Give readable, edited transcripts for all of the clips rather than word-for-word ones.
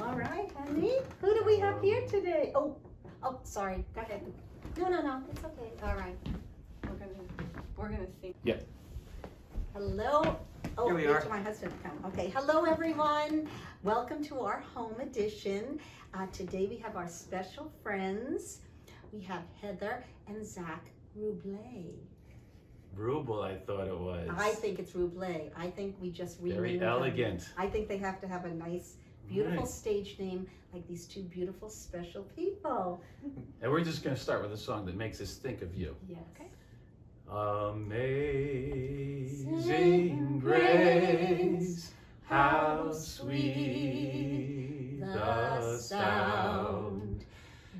All right, honey. Who do we have here today? Oh, sorry. Go ahead. No. It's okay. All right. We're gonna sing. Yeah. Hello. Oh, Here we wait are. till my husband come. Okay. Hello, everyone. Welcome to our home edition. Today we have our special friends. We have Heather and Zach Ruble. Ruble, I thought it was. I think it's Ruble. I think we just renamed Very them. elegant. I think they have to have a nice, beautiful Nice. stage name like these two beautiful, special people. And we're just going to start with a song that makes us think of you. Yes. Okay. Amazing grace, how sweet the sound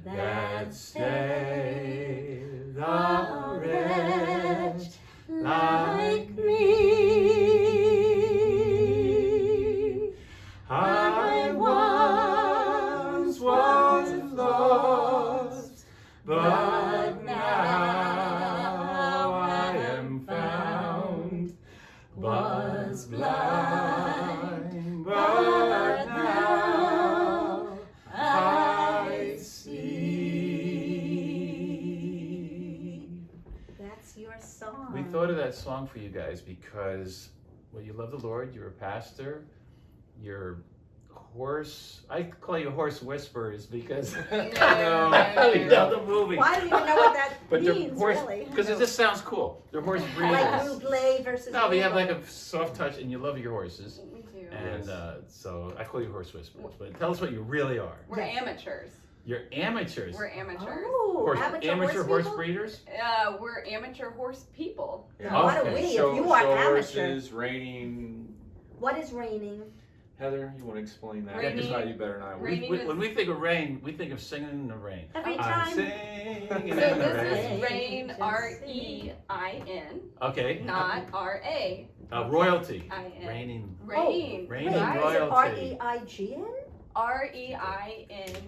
that saved a wretch like me. I once was lost, but now I am found. Was blind, but now I see. That's your song. We thought of that song for you guys because, well, you love the Lord, you're a pastor, you're horse, I call you horse whisperers because you know the movie. Well, I don't even know what that But they're means, horse, really. because it just sounds cool. They're horse breeders. Like Ruble versus No, but you have Ruble. like a soft touch and you love your horses. We do. And so I call you horse whisperers. But tell us what you really are. We're Yes. amateurs. You're amateurs. We're amateurs. Oh, Amateur horse people? breeders? We're amateur horse people. Yeah. What are Okay. we if you are amateur? Horses, reining. What is raining? Heather, you want to explain that? Reining. Because you better than I will. Reining. When we think of rain, we think of singing in the rain. Every I'm time. singing So in the this rain. is rain, R-E-I-N, Okay. not R-A. Royalty. I-N. Raining. Rain. Rain Wait, and is it royalty. R-E-I-G-N? R-E-I-N-I-N-G.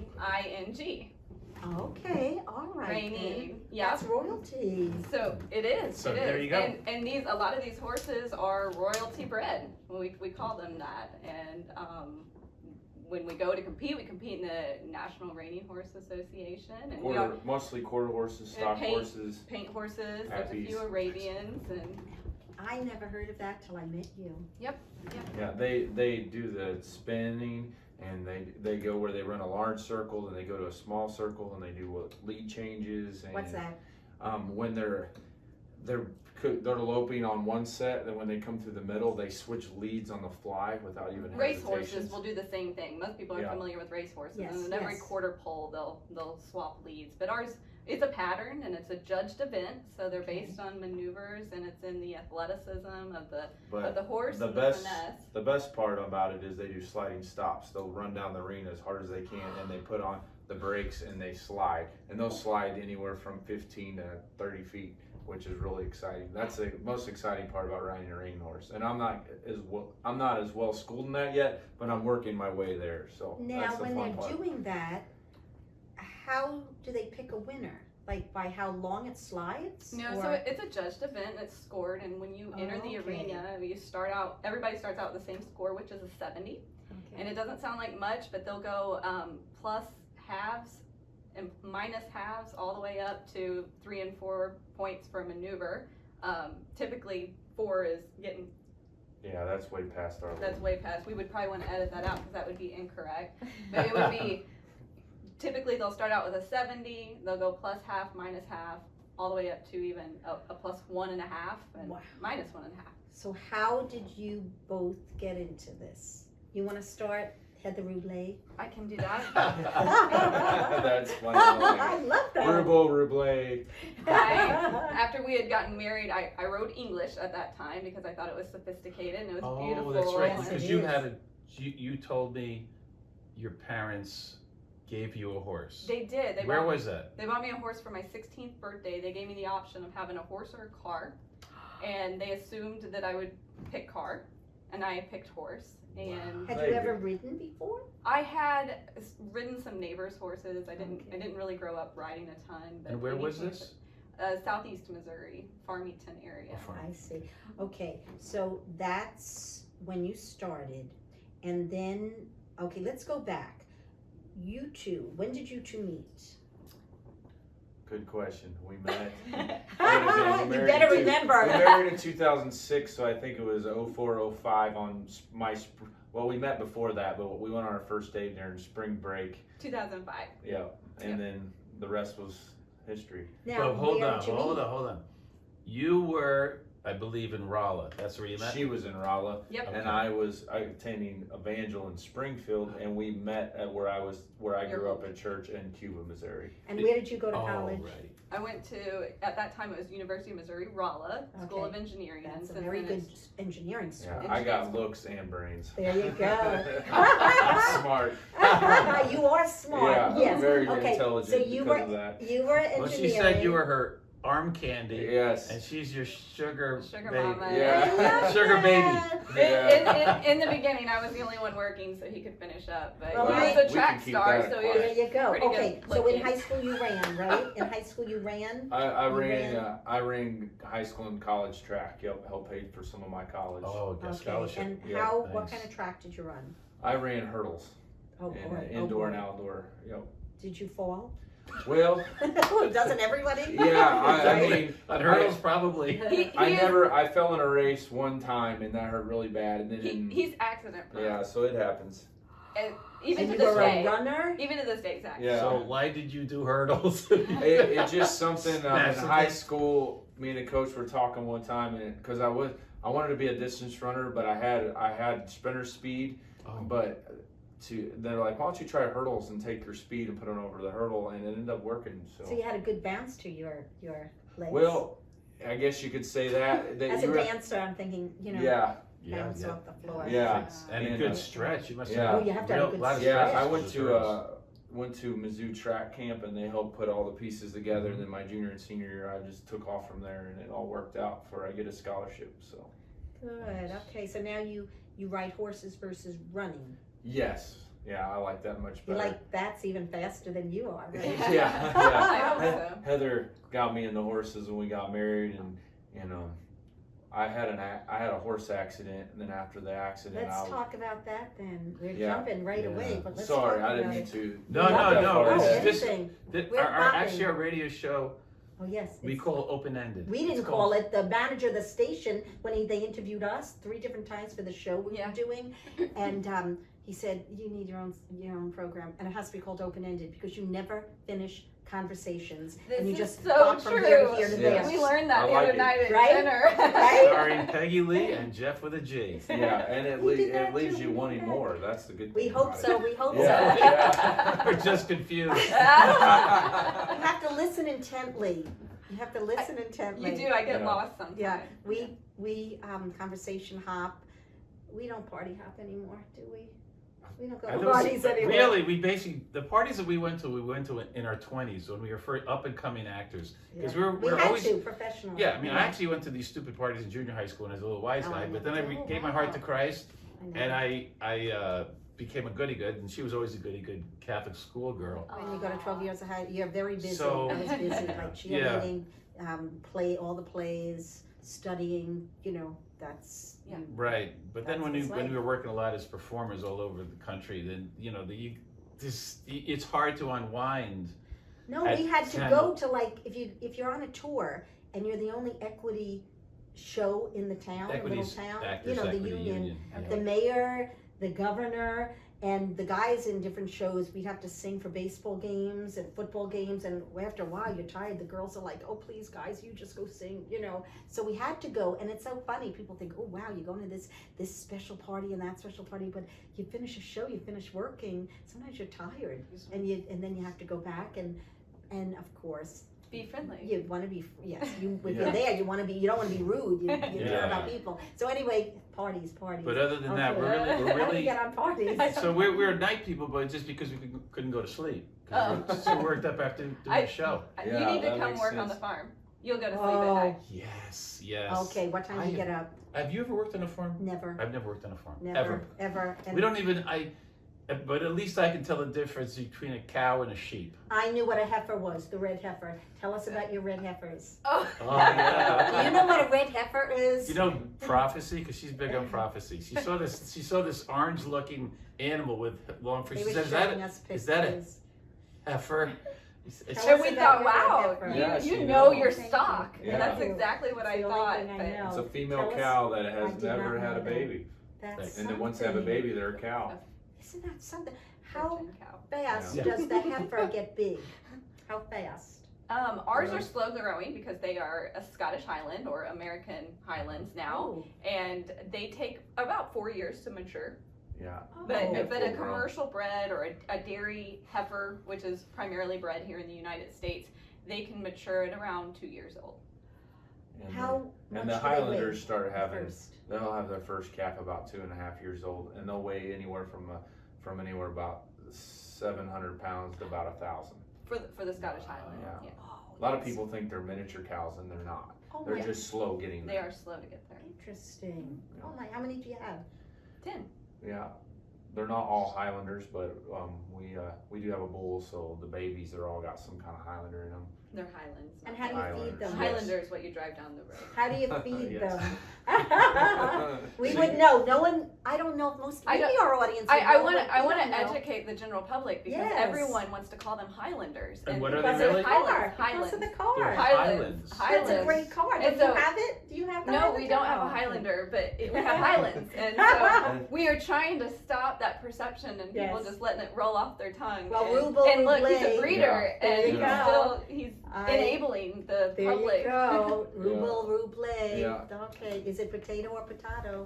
Okay, all right. then. Raining. Yeah. That's royalty. So it is. So it is. there you go. And a lot of these horses are royalty bred. We call them that. And when we go to compete, we compete in the National Reining Horse Association, and we are Mostly quarter horses, stock paint- horses. paint horses. There's a Puppies. few Arabians, and I never heard of that till I met you. Yeah, they do the spinning, and they go where they run a large circle, and they go to a small circle, and they do lead changes. And, What's that? When they're loping on one set, then when they come through the middle, they switch leads on the fly without even race hesitations. horses will do the same thing. Most people are Yeah. familiar with race horses, Yes, and in every yes. quarter pole they'll swap leads. But ours, it's a pattern, and it's a judged event, so they're based on maneuvers, and it's in the athleticism of the horse the and best- the finesse. The best part about it is they do sliding stops. They'll run down the arena as hard as they can, and they put on the brakes and they slide. And they'll slide anywhere from 15 to 30 feet, which is really exciting. That's the most exciting part about riding a reining horse. And I'm not as well schooled in that yet, but I'm working my way there. So Now, that's the when fun they're part. doing that, how do they pick a winner? Like by how long it slides? No, Or- so it's a judged event. It's scored, and when you enter the Okay. arena, everybody starts out with the same score, which is a 70. Okay. And it doesn't sound like much, but they'll go plus halves and minus halves all the way up to 3 and 4 points for a maneuver. Typically 4 is getting, Yeah, that's way past our that's way past. We would probably want to edit that out because that would be incorrect. But it would be, typically they'll start out with a 70, they'll go plus half, minus half, all the way up to even a plus 1.5 and Wow. minus 1.5. So how did you both get into this? You want to start, Heather Ruble? I can do that. That's funny. I love that. Ruble. After we had gotten married, I wrote English at that time because I thought it was sophisticated and it was beautiful. Oh, that's right. Yes, Because it you is. had you told me your parents gave you a horse. They did. Where was that? They bought me a horse for my 16th birthday. They gave me the option of having a horse or a car, and they assumed that I would pick car, and I picked horse. And Had Very you ever good. ridden before? I had ridden some neighbors' horses. I Okay. didn't really grow up riding a ton. But And where when you was came this? to- Southeast Missouri, Farmington area. I see. Okay, so that's when you started. And then, okay, let's go back. you two, when did you two meet? Good question. We met. You better remember. We married in 2006, so I think it was 04, 05 on well, we met before that, but we went on our first date during spring break. 2005. Yeah, and then the rest was history. Now, Well, hold where on, did you hold meet? on. You were, I believe, in Rolla. That's where you met? She was in Rolla, Yep. Okay. and I was attending Evangel in Springfield, and we met at where I grew up at church in Cuba, Missouri. And where did you go to Oh, college? right. I went to, at that time, it was University of Missouri, Rolla, School Okay. of Engineering. and That's a since very then good it's- engineering Yeah, school. I got looks and brains. There you go. I'm smart. You are smart. Yeah, Yes. I'm very Okay, intelligent so you because were of that. you were engineering. Well, she said you were her arm candy, Yes. and she's your sugar Sugar baby. mama. Yeah. I love Sugar baby. that. Yeah. In the beginning, I was the only one working, so he could finish up. But Well, he was we a can track keep star, that so apart. he There was you go. pretty good Okay, so in looking. high school you ran, right? In high school you ran. I You ran high school and college track. Yep, helped pay for some of my college. Oh, got Okay, scholarship. and Yeah, how? What nice. kind of track did you run? I ran hurdles Oh in boy. indoor oh, and boy. outdoor. Yep. Did you fall? Well, Doesn't everybody? yeah. I mean, On hurdles, probably. I fell in a race one time and that hurt really bad, and then he's accident prone. yeah, so it happens. And even And to you this were day. a runner. Even to this day, Zach. Yeah. So why did you do hurdles? It's just something in Smash high it. school. Me and the coach were talking one time, and because I wanted to be a distance runner, but I had sprinter speed, Oh. but they're like, why don't you try hurdles and take your speed and put it over the hurdle, and it ended up working. So you had a good bounce to your legs. Well, I guess you could say that. As you a were- dancer, I'm thinking, Yeah, bounce off the floor. Yeah. And a And, good stretch. You must yeah. have Oh, you have to have a real- good lot of yeah. stretch. I went to Mizzou track camp, and they helped put all the pieces together. And then my junior and senior year, I just took off from there, and it all worked out for I get a scholarship. So Good. Okay, so now you ride horses versus running. yes, yeah, I like that much You better. like that's even faster than you are, right? yeah, I hope yeah. so. Heather got me into horses when we got married, and I had a horse accident, and then after the accident, Let's talk about that then. We're Yeah. jumping right Yeah. away, but let's Sorry, talk I didn't about mean it. to. No, Love no, it. no. Oh, This is anything. We're actually bopping. our radio show. Oh yes. We it's- call open-ended. We didn't call it. The manager of the station, when they interviewed us 3 different times for the show we Yeah. were doing, and he said you need your own program, and it has to be called open ended because you never finish conversations, This and you is just so pop from here to true. here to Yes. there. We learned that I the like other it. night at Right? dinner. Right? Starring Peggy Lee and Jeff with a G. Yeah, and We did that it leaves too, you we did wanting that. more. That's the good thing. We hope about so. it. We hope Yeah, so. yeah. We're just confused. You have to listen intently. You have to listen intently. You do. I get Yeah. lost sometimes. Yeah, we conversation hop. We don't party hop anymore, do we? We don't go I to don't- parties anymore. Really, we basically the parties that we went to in our 20s when we were first up and coming actors. Because Yeah. we're had always to professional. yeah. I mean, I actually went to these stupid parties in junior high school when I was a little wise Oh, guy. I But then I know. gave my heart to Wow. Christ, know. and I became a goody good, and she was always a goody good Catholic schoolgirl. When you go to 12 years of high, you're very busy. So- I was busy, like cheerleading, play all the plays, studying. You know, that's Yeah. Right, but then That's when his when life. we were working a lot as performers all over the country, then it's hard to unwind. No, At we had to 10. go to like if you're on a tour and you're the only equity show in the town, Equities, little town, actors, you know, the equity union, yeah. the mayor, the governor, and the guys in different shows. We'd have to sing for baseball games and football games, and after a while, you're tired. The girls are like, "Oh, please, guys, you just go sing," you know. So we had to go, and it's so funny. People think, "Oh, wow, you're going to this special party and that special party," but you finish a show, you finish working. Sometimes you're tired, and then you have to go back and of course. Be friendly. You want to be, yes. You if Yeah. you're there, you want to be. You don't want to be rude. You care Yeah. about people. So anyway, parties. But other than that, Okay. we're How do we really get on parties? so we're night people, but just because we couldn't go to sleep, 'cause Oh. we're so worked up after doing I- the show. You Yeah, need to that come makes work on sense. the farm. You'll go to sleep Oh. at night. Yes. Okay, what time do you I- get up? Have you ever worked on a farm? Never, I've never worked on a farm. never, ever. And We don't even. But at least I can tell the difference between a cow and a sheep. I knew what a heifer was, the red heifer. Tell us about your red heifers. Oh, Oh, yeah. Do you know what a red heifer is? You know prophecy, because she's big on prophecy. She saw this orange-looking animal with long fur. He She was said, showing us is that a pictures. heifer? Tell and us we about thought, your red wow, heifer. Yeah, you she know knows. your Thank you. stock. Yeah. And that's Thank you. exactly what It's I the only thought. thing I But know. It's a female Tell us- cow that I has did never not had a know that. baby. That's And then once they have a something. baby, they're a cow. Isn't that something? How Virgin cow. fast Yeah. does the heifer get big? How fast? Ours Yeah. are slow growing because they are a Scottish Highland or American Highlands now, Oh, and they take about 4 years to mature. Yeah. But oh. but a Full grown. commercial bred or a dairy heifer, which is primarily bred here in the United States, they can mature at around 2 years old. And How much and the do they Highlanders weigh start having, first? they'll have their first calf about 2.5 years old, and they'll weigh anywhere from anywhere about 700 pounds to about 1,000. For the Scottish Highland. Yeah. Yeah. Oh, A lot of that's- people think they're miniature cows, and they're not. Oh They're my, just slow getting They there. are slow to get there. interesting. Yeah. Oh my, how many do you have? 10. Yeah, they're not all Highlanders, but we do have a bull, so the babies are all got some kind of Highlander in them. They're Highlands. And not how do you feed Highlanders. them? Yes. Highlander what you drive down the road. How do you feed Yes. them? We would know. No one. I don't know if most. I Maybe don't- our audience. I would want know, to but we don't know. educate the general public because Yes. everyone wants to call them Highlanders. And what are Because they of really? the car. Highlands. Because of the They're car. Highlands. Highlands. That's a great car. Do And you so- have it? Do you have that? No, we don't have a Oh. Highlander, but we have Highlands, and so we are trying to stop that perception and people Yes. just letting it roll off their tongue. Well, and, Ruble, and look, he's a Ruble. breeder, Yeah. and There he's you go. still he's I- enabling the There public. you go. Ruble, Ruble. Yeah. Okay. Is it potato or potato?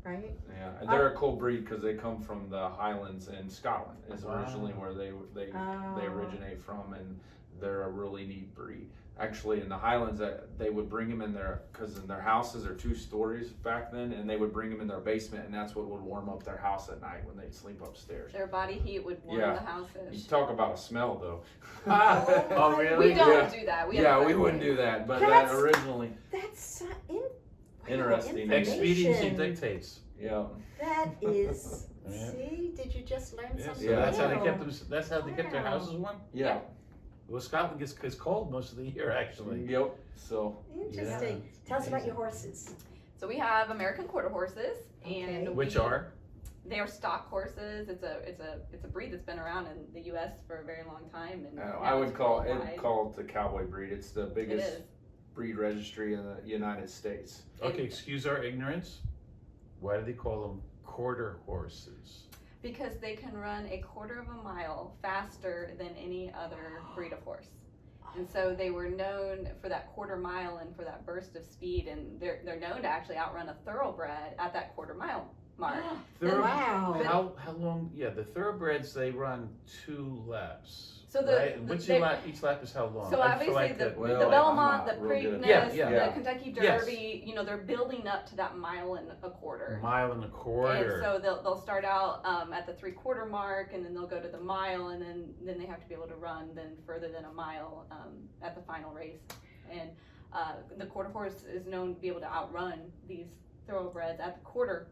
Right? Yeah, and they're a cool breed because they come from the Highlands in Scotland. Is Wow. originally where they Oh. originate from, and they're a really neat breed. Actually, in the Highlands, they would bring them in there because in their houses are 2 stories back then, and they would bring them in their basement, and that's what would warm up their house at night when they'd sleep upstairs. Their body heat would warm Yeah. the You houses. talk about a smell, though. Oh, really? We don't Yeah. do that. We Yeah, have we a- wouldn't do that, but That's- that originally, That's Interesting. Expediency information. dictates. yeah. That is. Yeah. See, did you just learn Yeah, something? so that's how they new? kept them. That's how they kept their Wow. houses warm. Yeah. Well, Scotland gets cold most of the year, actually. Yep. So, Interesting. Yeah. Tell us about your horses. So we have American quarter horses, Okay. and Which we- are? They are stock horses. It's a breed that's been around in the U.S. for a very long time, and now I would it's call it worldwide. the cowboy breed. It's the It biggest is. breed registry in the United States. Okay, excuse our ignorance. Why do they call them quarter horses? Because they can run a quarter of a mile faster than any other breed of horse. And so they were known for that quarter mile and for that burst of speed, and they're known to actually outrun a thoroughbred at that quarter mile mark. Wow. How long? Yeah, the thoroughbreds they run 2 laps. So the- right? And the- each lap is how long? So I feel obviously like the Well, the I'm Belmont, not the real good Preakness, at that. Yeah, the Kentucky Yes. Derby, they're building up to that mile and a quarter. mile and a quarter. And so they'll start out at the 3/4 mark, and then they'll go to the mile, and then they have to be able to run then further than a mile at the final race. And the quarter horse is known to be able to outrun these thoroughbreds at the quarter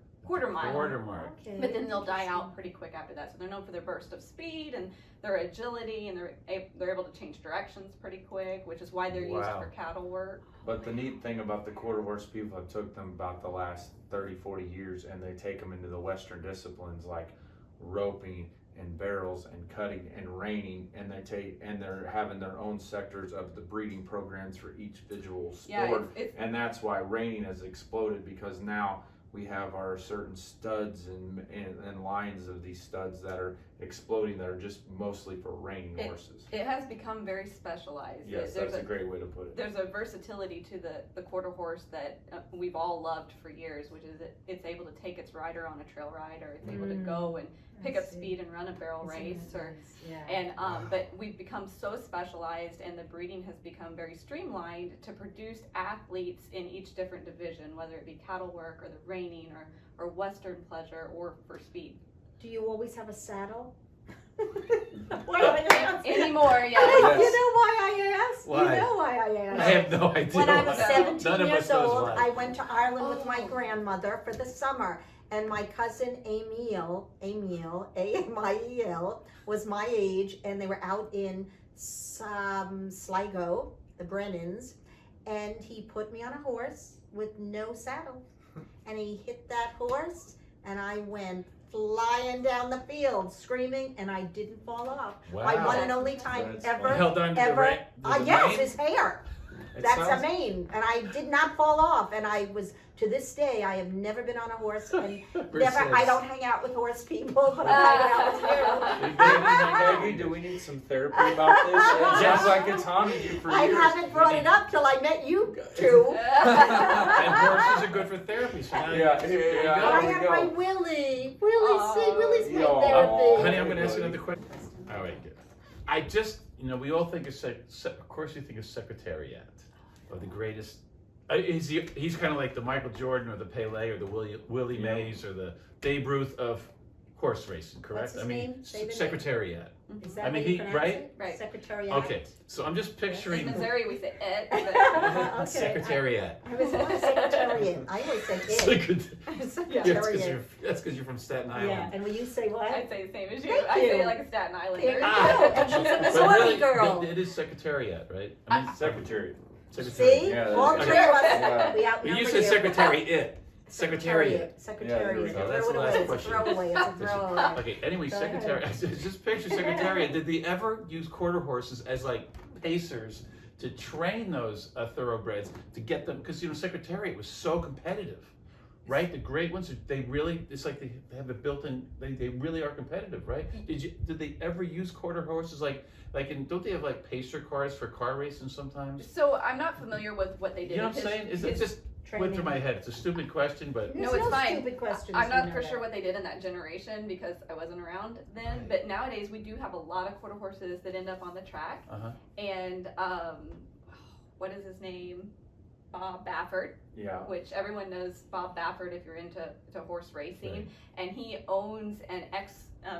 mile. Quarter mark. Okay. But then they'll die out pretty quick after that. So they're known for their burst of speed and their agility, and they're able to change directions pretty quick, which is why they're used Wow. for cattle work. But the neat thing about the quarter horse, people have took them about the last 30, 40 years, and they take them into the Western disciplines like roping and barrels and cutting and reining, and they're having their own sectors of the breeding programs for each individual Yeah, sport. it's And that's why reining has exploded, because now we have our certain studs and lines of these studs that are exploding that are just mostly for reining horses. it has become very specialized. Yes, There's that's a great way to put it. There's a versatility to the quarter horse that we've all loved for years, which is it's able to take its rider on a trail ride, or it's able to go and pick I up see. speed and run a barrel Isn't race, that or nice? Yeah. and but we've become so specialized, and the breeding has become very streamlined to produce athletes in each different division, whether it be cattle work or the reining or Western pleasure or for speed. Do you always have a saddle? Why do I ask? Anymore, You yeah. know why I asked? Why? You know why I asked? I have no idea. When I was why. 17 None of years us knows old, why. I went to Ireland with my Oh. grandmother for the summer. and my cousin Emil, A-M-I-E-L, was my age, and they were out in Sligo, the Brennans, and he put me on a horse with no saddle, and he hit that horse, and I went flying down the field screaming, and I didn't fall off. My one and only time That's ever. funny. Held on to ever. the Yes, mane? his hair. It That's sounds- a mane, and I did not fall off. And I was, to this day, I have never been on a horse, and never. I don't hang out with horse people, but I hang out with you. Maggie, do we need some therapy about this? It sounds like it's haunted you for I years. haven't brought it up till I met you two. And horses are good for therapy. So now Yeah, there you yeah, go. But I there we have go. my Willie. Willie's my Yo. therapy. Honey, I'm going to ask you another question. All right, good. I just, we all think of, of course, you think of Secretariat, or the greatest. He's kind of like the Michael Jordan or the Pele or the Willie Mays or the Babe Ruth of horse racing, correct? What's his name? Say the name. Secretariat. Is that I mean, how you he- pronounce right? it? Right. Secretariat. Okay, so I'm just In picturing Missouri, we say it. But Okay. Secretariat. I was on Secretariat. I always said it. Secretariat. That's because you're from Staten Island. Yeah, and when you say what? I'd say the same as you. Thank I say you. it like a Staten Islander. There you Ah. go. And she's a But Missouri really, girl. it is Secretariat, right? I mean, Secretary. Secretariat. See? Yeah, All that's three of us. Yeah. We outnumber But you said Secretariat. Secretariat. Secretariat. Yeah, there we go. That's Throw the it last away. It's a question. throwaway. It's a throwaway. Okay, anyway, Go ahead. Secretariat. Just picture Secretariat. Did they ever use quarter horses as like pacers to train those thoroughbreds to get them? Because Secretariat was so competitive, right? The great ones, it's like they have it built in. They really are competitive, right? Did they ever use quarter horses don't they have like pacer cars for car racing sometimes? So I'm not familiar with what they did. You know what I'm because saying? It his- just went through my head. It's a stupid question, but No, There's it's fine. Stupid questions. I'm you not know for that. sure what they did in that generation because I wasn't around then. Right. But nowadays we do have a lot of quarter horses that end up on the track. uh-huh. And what is his name? Bob Baffert, Yeah. which everyone knows Bob Baffert if you're into horse racing, Right. and he owns an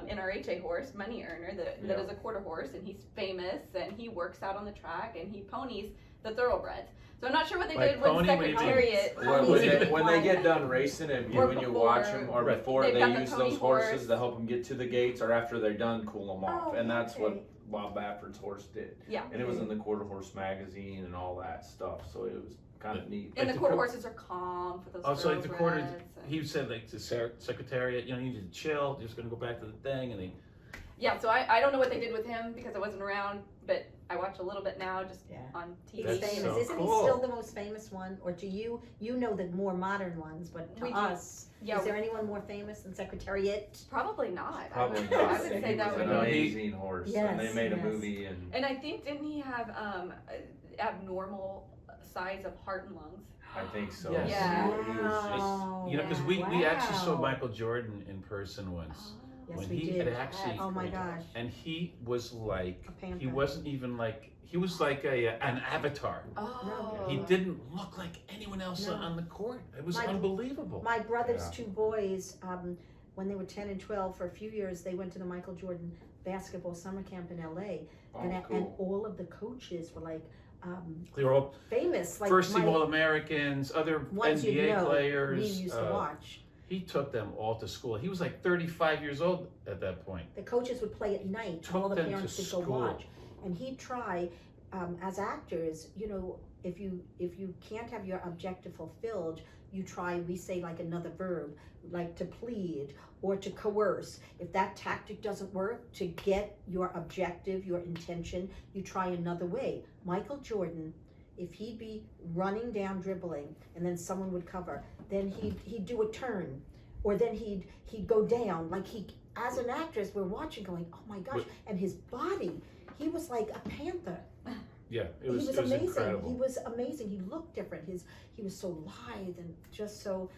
NRHA horse, Money Earner, that Yeah. is a quarter horse, and he's famous, and he works out on the track, and he ponies the thoroughbreds. So I'm not sure what they Like did with pony, what do you mean? Secretariat. When they get done racing, and Or when you before. watch them, or Right. before They've they got the use pony those horses horse. to help them get to the gates, or after they're done, cool them off, Oh, and that's what okay. Bob Baffert's horse did. Yeah. And it was in the Quarter Horse magazine and all that stuff, so it was kind of neat. And Like the the quarter co- horses are calm for those Also, like the quarter, thoroughbreds and- he said like the Secretariat, you need to chill. You're just gonna go back to the thing, and Yeah, so I don't know what they did with him because I wasn't around, but I watch a little bit now just Yeah. on He's TV. That's famous. so Isn't cool. he still the most famous one? Or do you know the more modern ones, but to We do. us, Yeah, is there anyone more famous than Secretariat? probably not. Probably I not. would say He that was would an be. amazing horse, and they Yes, made a yes. movie, and And I think didn't he have abnormal size of heart and lungs? I think so. Yes. Yeah. He was just, because we actually saw Wow. Michael Jordan in person once, Yes, when we he did. had actually, Oh my gosh. and he was like, A panther. he wasn't even like, he was like an avatar. Oh. He didn't look like anyone else No. on the court. It was My- unbelievable. My brother's Yeah. two boys, when they were 10 and 12, for a few years, they went to the Michael Jordan basketball summer camp in LA. oh, and cool. all of the coaches were like They were all famous. Like first team my All-Americans, other ones you NBA know, players. we used to watch. He took them all to school. He was like 35 years old at that point. The coaches would play at night. Took All the them to parents could go school. watch. And he'd try, as actors, if you can't have your objective fulfilled, you try, we say like another verb, like to plead or to coerce. If that tactic doesn't work, to get your objective, your intention, you try another way. Michael Jordan, if he'd be running down dribbling and then someone would cover, then he'd do a turn, or then he'd go down, like as an actress we're watching going, oh my gosh, and his body, he was like a panther. Yeah, He was it was amazing. incredible. He was amazing. He looked different. He was so lithe and just so.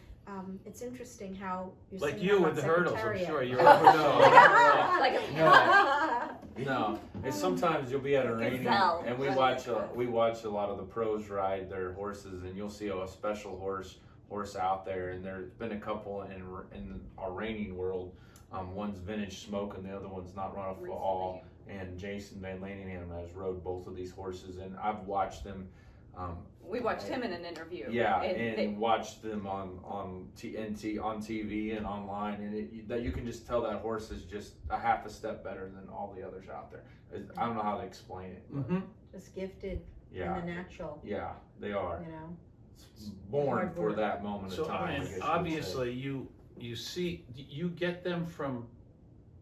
It's interesting how you're Like saying you about with the hurdles, I'm Secretariat. sure. You're Like a No, and sometimes you'll be at a reining, Gazelle. and we watch a lot of the pros ride their horses, and you'll see a special horse out there, and there's been a couple in our reining world. One's Vintage Smoke, and the other one's Not Run Off the All. And Jason Van Laningham has rode both of these horses, and I've watched them We watched him in an interview. Yeah, and and watched them on TV and online, and that you can just tell that horse is just a half a step better than all the others out there. I don't know how to explain it. But Mm-hmm. Just gifted yeah, in the natural, yeah, they are you know. born Hard for work. that moment So of time. I and guess you would say. obviously you see you get them from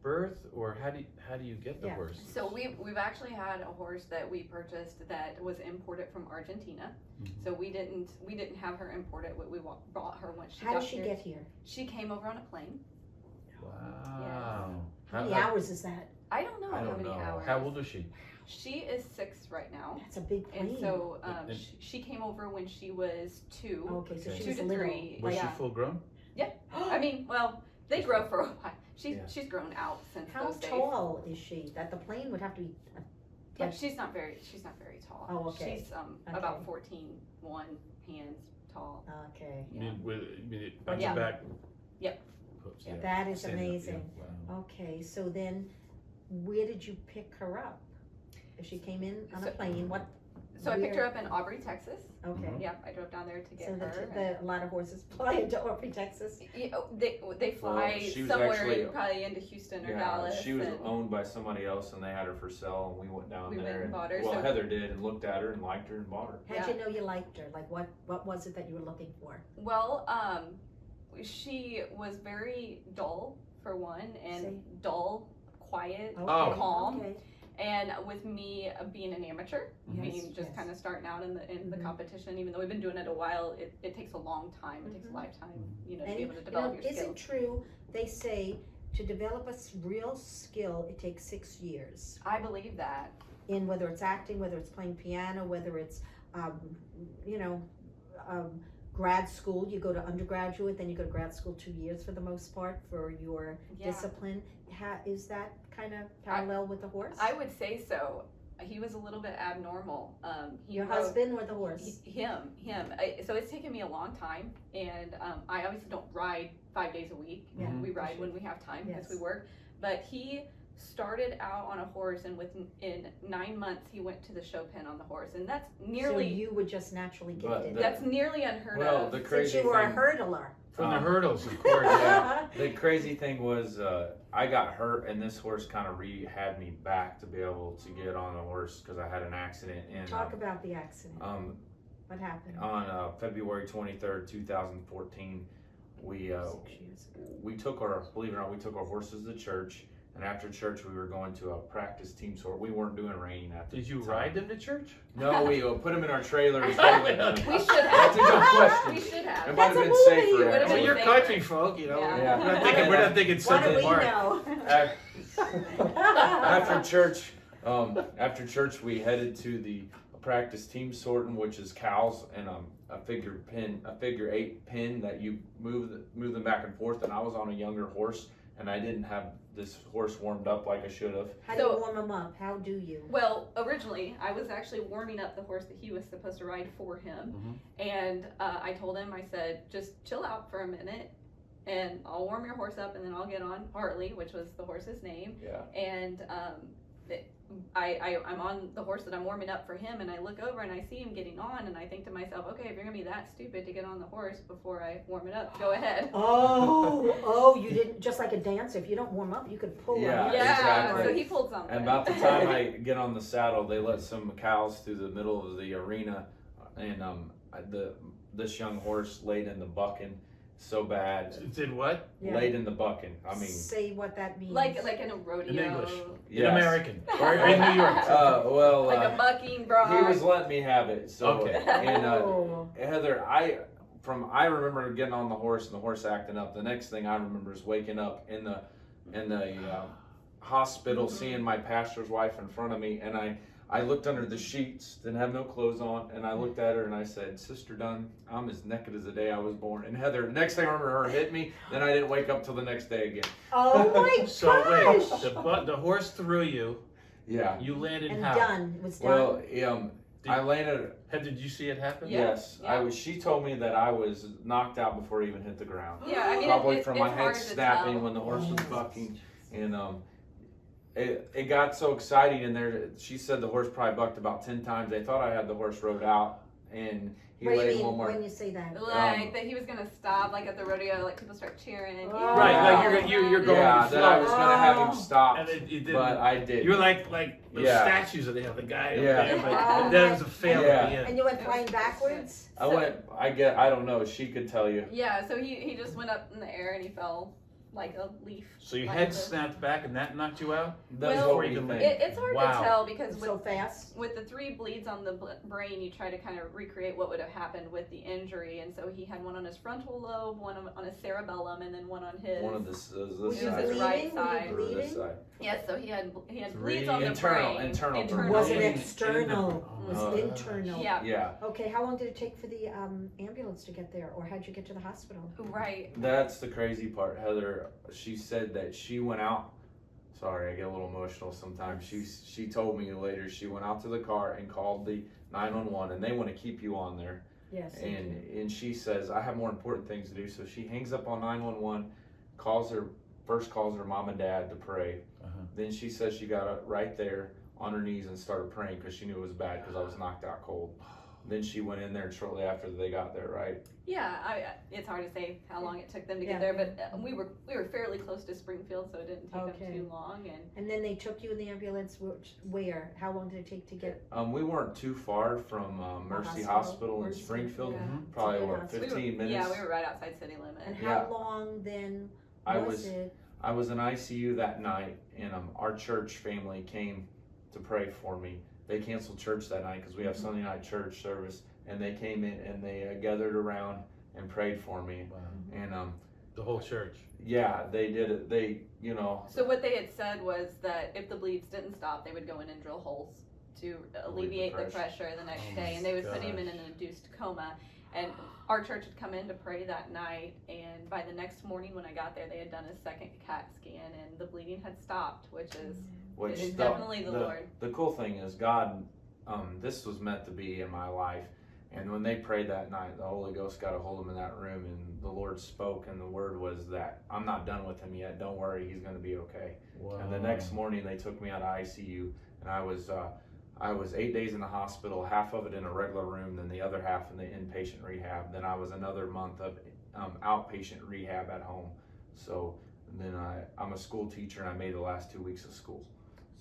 birth, or how do you get the Yeah. horses? So we've actually had a horse that we purchased that was imported from Argentina. Mhm. So we didn't have her imported. We brought her once she How got did she here. get here? She came over on a plane. Wow. How many hours is that? I don't know I how don't many know. hours. How old is she? She is 6 right now. That's a big plane. And so And- she came over when she was 2. Okay, so Okay. she 2 was to little. 3. Was yeah. she full grown? I mean, well, they grow for a while. Yeah. She's grown out since How those days. tall is she? That the plane would have to be. Yeah, she's not very tall. Oh, okay. She's Okay. about 14 hands tall. Okay, I mean, on Yeah. the back. Yep. Oops, Yeah. that is Stand up, yeah. amazing. Wow. Okay, so then, where did you pick her up? If she came in on a So- plane, what? So I picked her Where- up in Aubrey, Texas. Okay. Mhm. Yeah, I drove down there to get So her. a lot of horses fly into Aubrey, Texas. They fly she was somewhere actually- probably into Houston or Yeah, Dallas. she was and owned by somebody else, and they had her for sale, and we went down We there. went and bought her, Well, so- Heather did, and looked at her and liked her and bought her. How'd you know you liked her? Like, what was it that you were looking for? Well, she was very dull for one, and See? dull, quiet, Oh. calm. Okay. And with me being an amateur, Mhm. being just yes. kind of starting out in the Mhm. competition, even though we've been doing it a while, it takes a long time. It takes a Mhm. lifetime, to be And able to develop your is it skills. true, they say, to develop a real skill, it takes 6 years? I believe that. In whether it's acting, whether it's playing piano, whether it's, you know, grad school, you go to undergraduate, then you go to grad school 2 years for the most part for your Yeah. discipline. Is that kind of parallel with the horse? I would say so. He was a little bit abnormal. He Your rode- husband or the horse? Him. So it's taken me a long time, and I obviously don't ride 5 days a week. Yeah, We for ride sure. when we have time because Yes. we work. But he started out on a horse, and in 9 months he went to the show pen on the horse, and that's So nearly you were just naturally But gifted. that's nearly unheard Well, of. the Since crazy you were a thing, hurdler. From the hurdles, of course. Yeah. the crazy thing was, I got hurt, and this horse kind of had me back to be able to get on a horse because I had an accident. And Talk about the accident. What happened? on February 23rd, 2014, we 6 years ago. we took believe it or not, we took our horses to church. And after church, we were going to a practice team sort. We weren't doing reining at the Did you time. ride them to church? No, we put them in our trailers. We should have. That's a good question. We should It have. might have That's a been movie. safer. It would've Well, been you're safer. country folk, you know. Yeah. We're not thinking What do Central we Park. know? After church, we headed to the practice team sorting, which is cows and a figure 8 pin that you move them back and forth. And I was on a younger horse, and I didn't have this horse warmed up like I should have. How do you warm them up? How do you? Well, originally, I was actually warming up the horse that he was supposed to ride for him. And I told him, I said, just chill out for a minute, and I'll warm your horse up, and then I'll get on Hartley, which was the horse's name. Yeah. And I'm on the horse that I'm warming up for him, and I look over and I see him getting on, and I think to myself, okay, if you're gonna be that stupid to get on the horse before I warm it up, go ahead. Oh, you didn't, just like a dancer, if you don't warm up, you could pull Yeah, on Yeah, exactly. so he pulled something. And about the time I get on the saddle, they let some cows through the middle of the arena, and this young horse laid in the bucking so bad. Did what? Yeah. Laid in the bucking. I mean, Say what that means. like in a rodeo. In English. In yes. American. Or in New York. Like a bucking bronc. he was letting me have it. So Okay. and Oh. Heather, I remember getting on the horse and the horse acting up. The next thing I remember is waking up in the hospital, seeing my pastor's wife in front of me, and I looked under the sheets, didn't have no clothes on, and I looked at her and I said, "Sister Dunn, I'm as naked as the day I was born." And Heather, the next thing I remember, her hit me. Then I didn't wake up till the next day again. Oh my So gosh. wait, the horse threw you. Yeah. You landed And how? done. It was done. Well, I landed. Did you see it happen? Yeah. Yes, yeah. She told me that I was knocked out before I even hit the ground. Yeah, I mean, Probably it, from it's my head hard to snapping tell. when the horse was Oh. bucking, and it got so exciting in there. She said the horse probably bucked about 10 times. They thought I had the horse rode out, and he What do you laid mean one more. when you say that? Like that he was gonna stop, like at the rodeo, like people start cheering. Oh. Right, like you're going Yeah, with the that I was flow. gonna have him Oh. stop, And it didn't. but I didn't. You're like those Yeah. statues that they have the guy up Yeah. there, but Oh that my- was a fail Yeah. at the And end. you went flying backwards? I don't know. She could tell you. Yeah, so he just went up in the air and he fell like a leaf. So your Like head the- snapped back and that knocked you out? That's Well, what we it- think. It's hard Wow. to tell because So fast? with the 3 bleeds on the brain, you try to kind of recreate what would have happened with the injury. And so he had one on his frontal lobe, one on his cerebellum, and then one on his. One of this Were this you His side. bleeding? right Were you side. Or this bleeding? side. Yes, so he had Three bleeds on the internal- brain. internal It burns. wasn't In- external. in It was the- internal. Yeah, Yeah, Okay, how long did it take for the ambulance to get there, or how'd you get to the hospital? right. that's the crazy part. Heather, she said that she went out. Sorry, I get a little emotional sometimes. She told me later she went out to the car and called the 911, and they want to keep you on there. Yes. And she says I have more important things to do. So she hangs up on 911, calls her mom and dad to pray. Uh-huh. Then she says she got up right there on her knees and started praying because she knew it was bad because I was knocked out cold. Then she went in there shortly after they got there, right? Yeah, it's hard to say how long it took them to Yeah. get there, but we were fairly close to Springfield, so it didn't take Okay. them too long. And then they took you in the ambulance, where? How long did it take to get? We weren't too far from Mercy hospital? Hospital in Mercy, Springfield. yeah. Probably To what, get us. 15 minutes. Yeah, we were right outside city limit. And Yeah. how long then I was was it? I was in ICU that night, and our church family came to pray for me. They canceled church that night because we have Sunday night church service, and they came in and they gathered around and prayed for me. Wow. And The whole church. yeah, they did it. They, So what they had said was that if the bleeds didn't stop, they would go in and drill holes to alleviate the pressure the next Oh day, my and they would put him in gosh. an induced coma. And our church had come in to pray that night, and by the next morning when I got there, they had done a second CAT scan, and the bleeding had stopped, which is which It is definitely the Lord. The cool thing is God, this was meant to be in my life. And when they prayed that night, the Holy Ghost got a hold of him in that room, and the Lord spoke, and the word was that I'm not done with him yet. Don't worry, he's going to be okay. Wow. And the next morning, they took me out of ICU, and I was 8 days in the hospital, half of it in a regular room, then the other half in the inpatient rehab. Then I was another month of outpatient rehab at home. So then I'm a school teacher, and I made the last 2 weeks of school.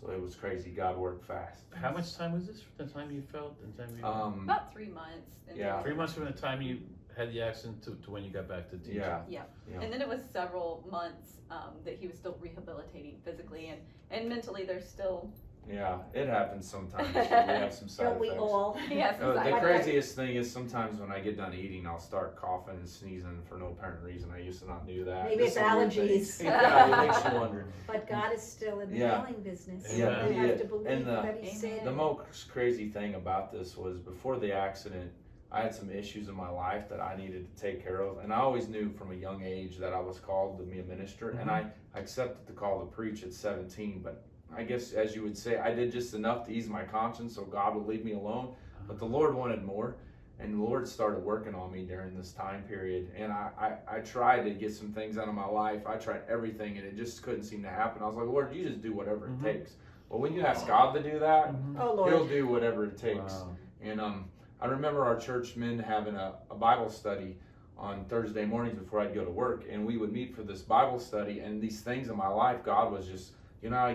So it was crazy. God worked fast. How much time was this from the time you felt? The time you, about 3 months. And Yeah. then- 3 months from the time you had the accident to when you got back to teaching? Yeah. Yeah. Yeah. And then it was several months that he was still rehabilitating physically and mentally. There's still Yeah, it happens sometimes. We have some side Don't we effects. all? yes. The Like- craziest thing is sometimes when I get done eating, I'll start coughing and sneezing for no apparent reason. I used to not do that. Maybe it's Just a weird thing. allergies. Yeah, it makes you wonder. But God is still in the Yeah. healing business. Yeah, You he have is. to believe And that He Amen. said. The most crazy thing about this was before the accident, I had some issues in my life that I needed to take care of. And I always knew from a young age that I was called to be a minister. And I accepted the call to preach at 17. But I guess, as you would say, I did just enough to ease my conscience so God would leave me alone. But the Lord wanted more. And the Lord started working on me during this time period. And I tried to get some things out of my life. I tried everything, and it just couldn't seem to happen. I was like, Lord, you just do whatever it takes. But when you ask God to do that, Oh He'll Lord. do whatever it takes. Wow. And I remember our church men having a Bible study on Thursday mornings before I'd go to work. And we would meet for this Bible study. And these things in my life, God was just, how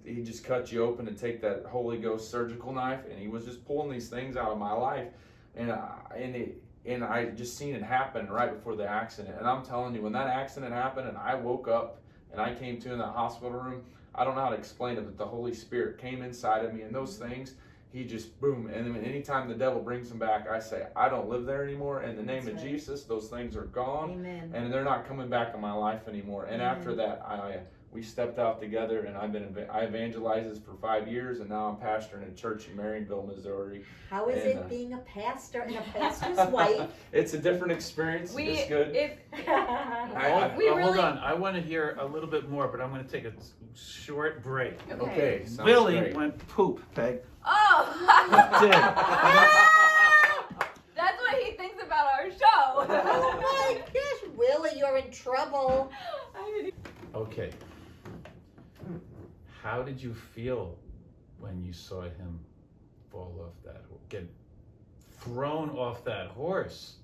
He just cut you open and take that Holy Ghost surgical knife. And He was just pulling these things out of my life. And I just seen it happen right before the accident. And I'm telling you, when that accident happened and I woke up and I came to in that hospital room, I don't know how to explain it, but the Holy Spirit came inside of me, and those things, He just boom. And then anytime the devil brings them back, I say, I don't live there anymore. In the name That's of right. Jesus, those things are gone, Amen. and they're not coming back in my life anymore. And after that, we stepped out together, and I evangelized for 5 years, and now I'm pastoring a church in Marionville, Missouri. How is And, it being a pastor and a pastor's wife? It's a different experience. It's good. Hold on, I want to hear a little bit more, but I'm going to take a short break. Okay, sounds Billy great. went poop, Peg. Oh! Did. That's what he thinks about our show. Oh my gosh, Willie, you're in trouble. Okay. How did you feel when you saw him fall off that, get thrown off that horse.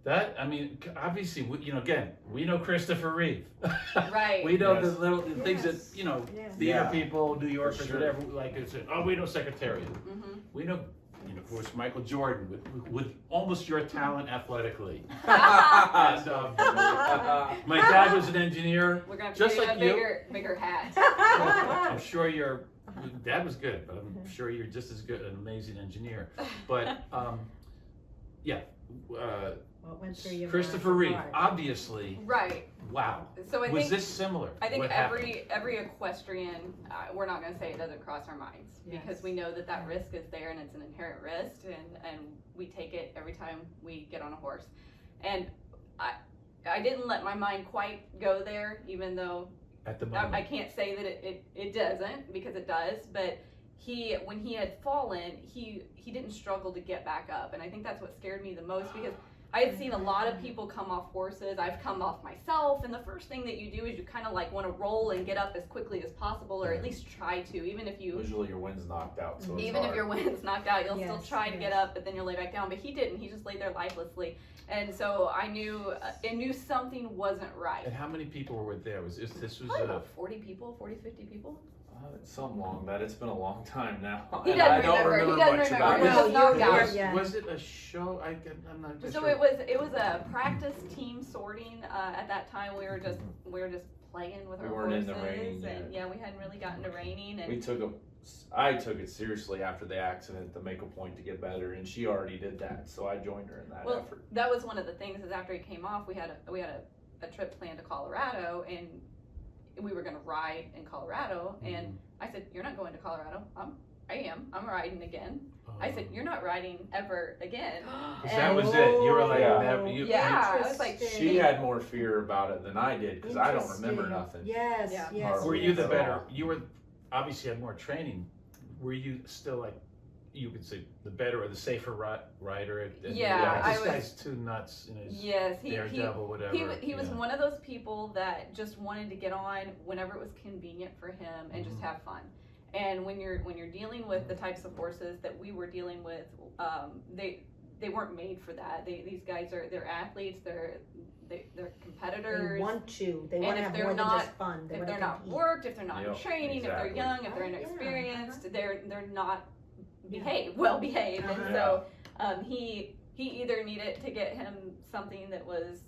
That, I mean, obviously, again, we know Christopher Reeve. Right. We know Yes. the things that, Yes. theater Yeah. people, New Yorkers, For sure. whatever, like, it's, we know Secretariat. Mm-hmm. We know, of course, Michael Jordan with almost your talent athletically. And, my dad was an engineer. We're gonna have to Just get like a you. bigger hat. I'm sure your dad was good, but I'm sure you're just as good, an amazing engineer. But, What went through your Christopher mind? Reeve, Hard. obviously, Right. wow. So I Was think this similar? I think What happened? every equestrian, we're not going to say it doesn't cross our minds because Yes. we know that risk is there and it's an inherent risk, and we take it every time we get on a horse. And I didn't let my mind quite go there, even though At the moment. I can't say that it doesn't, because it does. But when he had fallen, he didn't struggle to get back up, and I think that's what scared me the most, because I had seen a lot of people come off horses. I've come off myself, and the first thing that you do is you kind of like want to roll and get up as quickly as possible, or at least try to, even if you Usually your wind's knocked out, so it's even if hard. your wind's knocked out, you'll still Yes, try to get yes. up, but then you'll lay back down. But he didn't. He just laid there lifelessly, and so I knew something wasn't right. And how many people were there? This was Probably about 40 people, 40, 50 people. Something long that. It's been a long time now. He and doesn't I don't remember. He remember doesn't much remember. about He it. was just knocked out. Yeah. Was it a show? I'm not just So sure. it was a practice team sorting. At that time, we were just playing with We our weren't in horses, the reining and yet. we hadn't really gotten to reining, and I took it seriously after the accident to make a point to get better, and she already did that, so I joined her in that Well, effort. that was one of the things. Is after he came off, we had a trip planned to Colorado, and we were going to ride in Colorado, and I said, "You're not going to Colorado." I'm riding again. I said, "You're not riding ever again." 'Cause that was it. You were like, Yeah. never, Yeah, I was like, She had more fear about it than I did, because I don't remember Interesting. nothing. Yes, Yeah. yes. Were you the yes. better? You were obviously had more training. Were you still like, you could say, the better or the safer rider? Yeah, this I was- guy's too nuts. He's Yes, he daredevil, whatever. he was one of those people that just wanted to get on whenever it was convenient for him and just have fun. And when you're dealing with the types of horses that we were dealing with, they weren't made for that. These guys they're athletes. They're competitors. They want to. They And want to if have they're more than not- just fun. They If want they're to not compete. worked, if they're not in Yep, training, if exactly. they're young, if they're Yeah, inexperienced, uh-huh. they're not Yeah. well behaved. Uh-huh. And so he either needed to get him something that was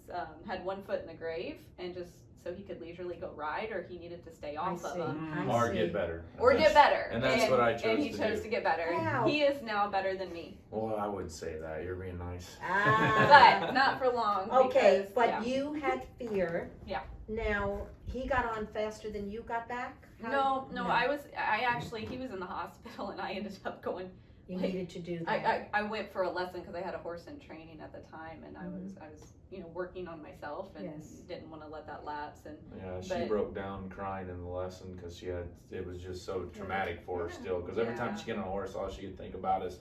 had one foot in the grave and just so he could leisurely go ride, or he needed to stay I off of see. them I Or see. get better. or get better. And that's what I chose And he to chose do. to get better. Wow. He is now better than me, Well, I would say that. You're being nice. but not for long. Okay, because, but yeah. you had fear. Yeah. Now, he got on faster than you got back? No, he was in the hospital, and I ended up going. You like, needed to do that. I went for a lesson because I had a horse in training at the time, and I was working on myself and Yes. didn't want to let that lapse. And Yeah, she But- broke down crying in the lesson because it was just so traumatic for her still. Because every time Yeah. she get on a horse, all she could think about is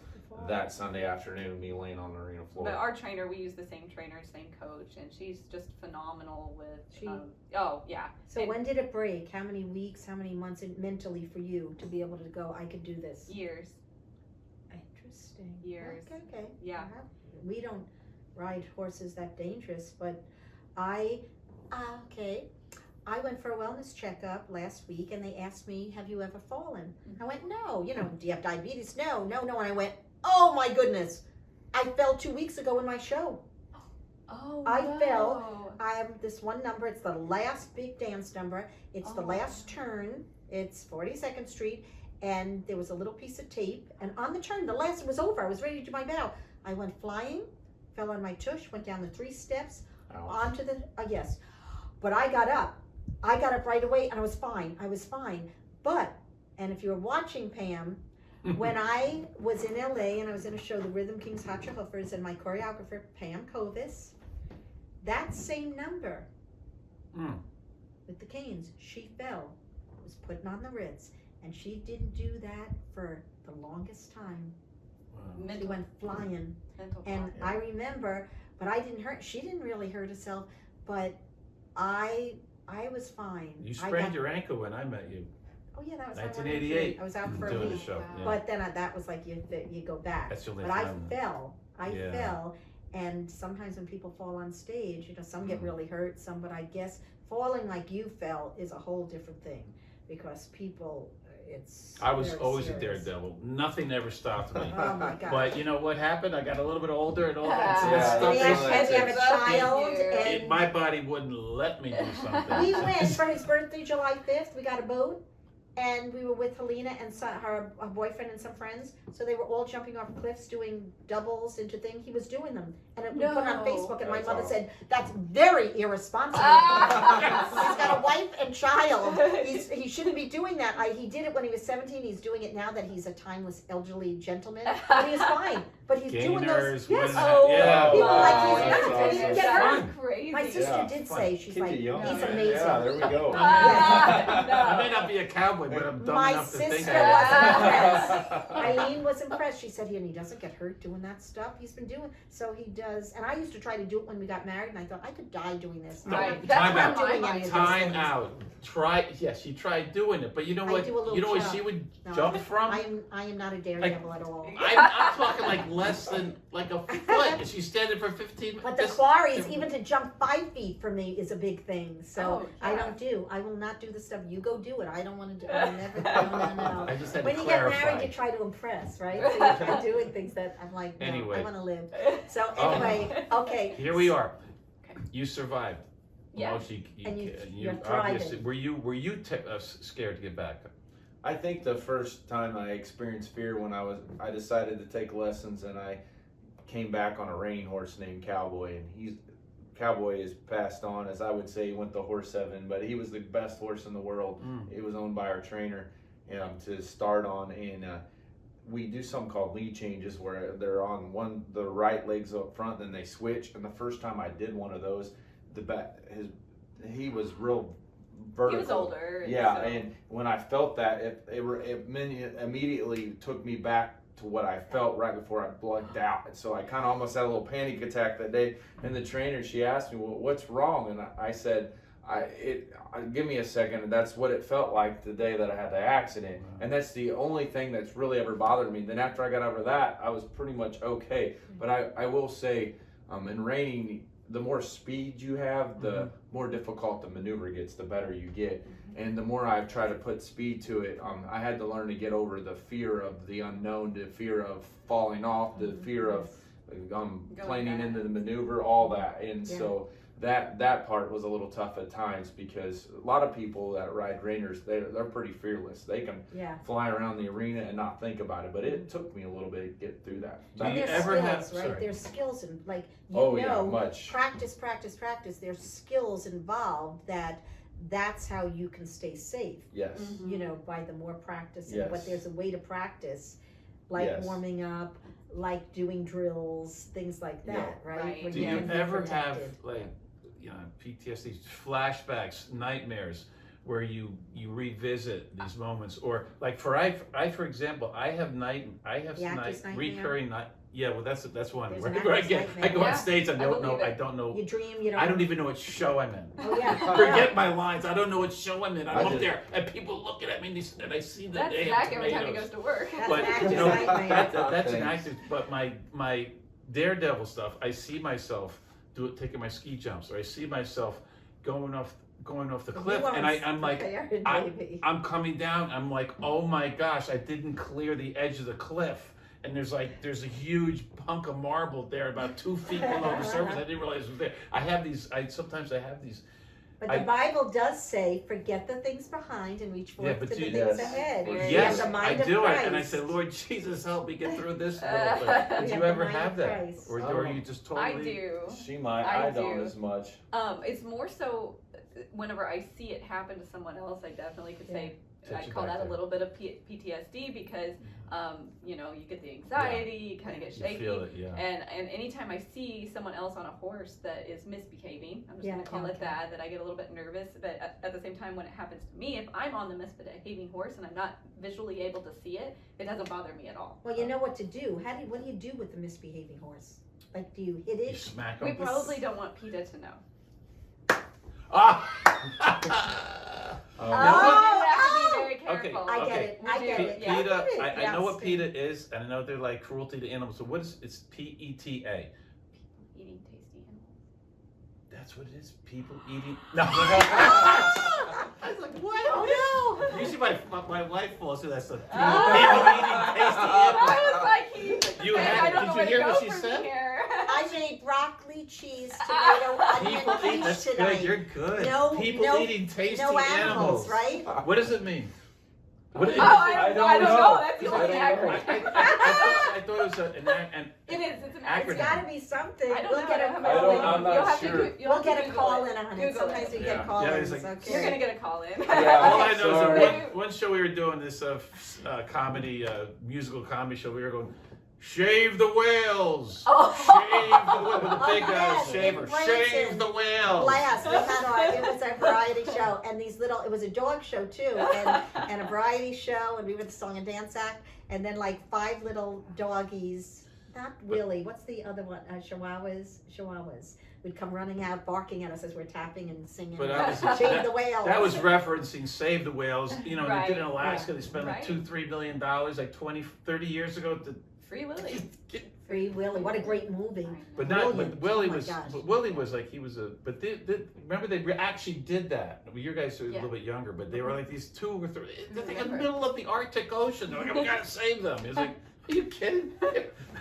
that Sunday afternoon, me laying on the arena floor. but our trainer, we use the same trainer, same coach, and she's just phenomenal with. She- Oh yeah. So And when did it break? How many weeks, how many months mentally for you to be able to go, I could do this? Years. Interesting. Years. Okay. Yeah. We don't ride horses that dangerous, but I went for a wellness checkup last week, and they asked me, have you ever fallen? I went, no. Do you have diabetes? No. And I went, oh my goodness. I fell 2 weeks ago in my show. Oh. I no. fell. I have this one number. It's the last big dance number. It's the Oh. last turn. It's 42nd Street. And there was a little piece of tape. And on the turn, the last was over. I was ready to do my bow. I went flying, fell on my tush, went down the 3 steps, Ouch. onto the, yes. But I got up. I got up right away, and I was fine. But, and if you were watching, Pam, when I was in LA and I was in a show, the Rhythm Kings Hot Hoofers, and my choreographer, Pam Kovis, that same number with the canes, she fell, was putting on the Ritz, and she didn't do that for the longest time. She Mental, went flying. mental And block. I remember, but I didn't hurt, she didn't really hurt herself, but I was fine. You I sprained got- your ankle when I met you. Oh yeah, that was 1988. I was out for a Doing the week. show. Wow. Yeah. But then that was like you go back. That's the only But I time. fell. Yeah. fell, and sometimes when people fall on stage, some get Mhm. really hurt, some. But I guess falling like you fell is a whole different thing, because people, it's. I was very always serious. a daredevil. Nothing ever stopped me. Oh my God. But you know what happened? I got a little bit older and all that Yeah. stuff. And we have a Exactly. child, It, and my body wouldn't let me do something. we went for his birthday, July 5th. We got a boat, and we were with Helena and her boyfriend and some friends. So they were all jumping off cliffs, doing doubles into things. He was doing them, and we put it on No. Facebook. And my That's mother awesome. said, "That's very irresponsible. He's got a wife and child. He shouldn't be doing that." He did it when he was 17. He's doing it now that he's a timeless elderly gentleman. But he's fine. But he's doing those. Gainers, Yes. Oh, yeah. People like he's that's nuts. awesome. He didn't get hurt. Fun. Crazy. My sister Yeah, did fun. say, she's Keep like, you young, he's man. amazing. Yeah, there we go. I may not be a cowboy, but I'm dumb My enough to think sister I was Eileen was impressed. She said, and he doesn't get hurt doing that stuff. He's been doing, so he does. And I used to try to do it when we got married, and I thought, I could die doing this. No, Right. time That's out. what doing my any mind of is. those Time things. out. She tried doing it, but you know I what? do a little You know what jump. she would No, jump from? I am not a daredevil at all. I'm talking like less than like a foot. And she's standing for 15 But the minutes. quarries, even to jump 5 feet from me is a big thing. So Oh, I yeah. don't do. I will not do the stuff. You go do it. I don't want to do. I never. No. I just had When to you get clarify. married, you try to impress, right? So you try doing things that I'm like, no, Anyway. I want to live. So Oh. anyway, okay. Here we are. Okay. You survived. Yeah. Well, And you you're obviously thriving. were you scared to get back? I think the first time I experienced fear when I decided to take lessons, and I came back on a reining horse named Cowboy, and Cowboy is passed on, as I would say. He went the horse 7, but he was the best horse in the world. It was owned by our trainer to start on, and we do something called lead changes where they're on the right legs up front, then they switch. And the first time I did one of those, he was real vertical. He was older. Yeah, so- and when I felt that, it immediately took me back to what I felt right before I blanked out. And so I kind of almost had a little panic attack that day. And the trainer, she asked me, "Well, what's wrong?" And I said, "Give me a second." And that's what it felt like the day that I had the accident. Wow. And that's the only thing that's really ever bothered me. Then after I got over that, I was pretty much okay. But I will say, in reining, the more speed you have, the more difficult the maneuver gets, the better you get. And the more I've tried to put speed to it, I had to learn to get over the fear of the unknown, the fear of falling off, the fear of planing back. into the maneuver, all that. And Yeah. so that part was a little tough at times, because a lot of people that ride reiners, they're pretty fearless. They can Yeah. fly around the arena and not think about it. But it took me a little bit to get through that. Do you There's ever skills, have- right? sorry. There's skills and like Much. practice. There's skills involved that's how you can stay safe. Yes. Mhm. By the more practicing. But Yes. there's a way to practice, like Yes. warming up, like doing drills, things like that, right? Right. When Do you you can be ever have protected. like PTSD, flashbacks, nightmares, where you revisit these moments, or like for example, I have The actor's nightmare? recurring night. Yeah, well that's one. There's Where an I actor's go nightmare. on stage, I don't know. believe it. I don't know. You dream, I don't even know what show I'm in. Oh yeah. Forget my lines. I don't know what show I'm in. I'm I up just- there, and people looking at me, and I see the That's damn Zach every time he tomatoes. goes to work. That's But an actor's you know, nightmare. that's an Thanks. actor. But my daredevil stuff, I see myself taking my ski jumps, or I see myself going off the cliff, and I'm like, baby. I'm coming down. I'm like, oh my gosh, I didn't clear the edge of the cliff, and there's a huge hunk of marble there, about 2 feet below the surface. I didn't realize it was there. Sometimes I have these. But the Bible does say, forget the things behind and reach forth Yeah, to but the you- things Yes. ahead. Yes, We have Yes, the I mind of do it, Christ. and I say, Lord Jesus, help me get through this little We thing. have Did you the ever mind have of that, Christ. or are you just totally? I do. She might. I I don't do. as much. It's more so whenever I see it happen to someone else, I definitely could say I Takes you call back that a there. little bit of PTSD, because you get the anxiety, you kind of get You shaky. feel it, yeah. And anytime I see someone else on a horse that is misbehaving, I'm just Yeah, going to call yeah, it that I get a little bit nervous. But at the same time, when it happens to me, if I'm on the misbehaving horse and I'm not visually able to see it, it doesn't bother me at all. Well, you know what to do. What do you do with the misbehaving horse? Like, do you hit You it? smack We them. probably don't want PETA to know. Ah! Oh, We have to be very careful. I get Okay. it. I get it. Yeah. PETA, get it. I know what Yes. PETA is, and I know they're like cruelty to animals. So what is it's PETA? Eating tasty animals. That's what it is. People eating. No. I was like, what? Oh Usually my wife falls through that stuff. People Oh. eating tasty animals. I was like, You had- I don't did know you where hear to what go she from said? here. no! I made broccoli, cheese, tomato, onion, People eat. quiche That's tonight. good. You're good. No- People no- eating tasty No animals, right? What does it mean? What is Oh, I don't know. know. That's the I only don't acronym. I thought it was an It is. It's an acronym. It's got to be something. I don't We'll know. get I a don't call have in. it. I'm not You'll have sure. to. You'll We'll have get to a Google call it. in on it. Google Sometimes it. we Yeah. get call Yeah, ins. it's like, Okay. You're gonna get a call in. Yeah, All I know Sorry. is that one show we were doing this comedy, musical comedy show. We were going, shave the whales. Oh. Shave the whale with the big yes, shaver. in Branson. Shave the whales. Blast. We had it was a variety show, and it was a dog show too, and a variety show, and we were the song and dance act, and then like 5 little doggies, not really, what's the other one, chihuahuas would come running out, barking at us as we're tapping and singing, But obviously Shave the whale. that was referencing Save the Whales. You know, Right. they did in Alaska. They spent like Right. $2-3 million like 20 30 years ago. Free Willy. Free Willy, what a great movie. But not. Brilliant. But Willie Oh my was. gosh. But Willie was like he was a. But remember they actually did that. Well, you guys are a Yeah. little bit younger, but they were like these 2 or 3 in the Remember. middle of the Arctic Ocean. They're like, we gotta save them. It's like, are you kidding?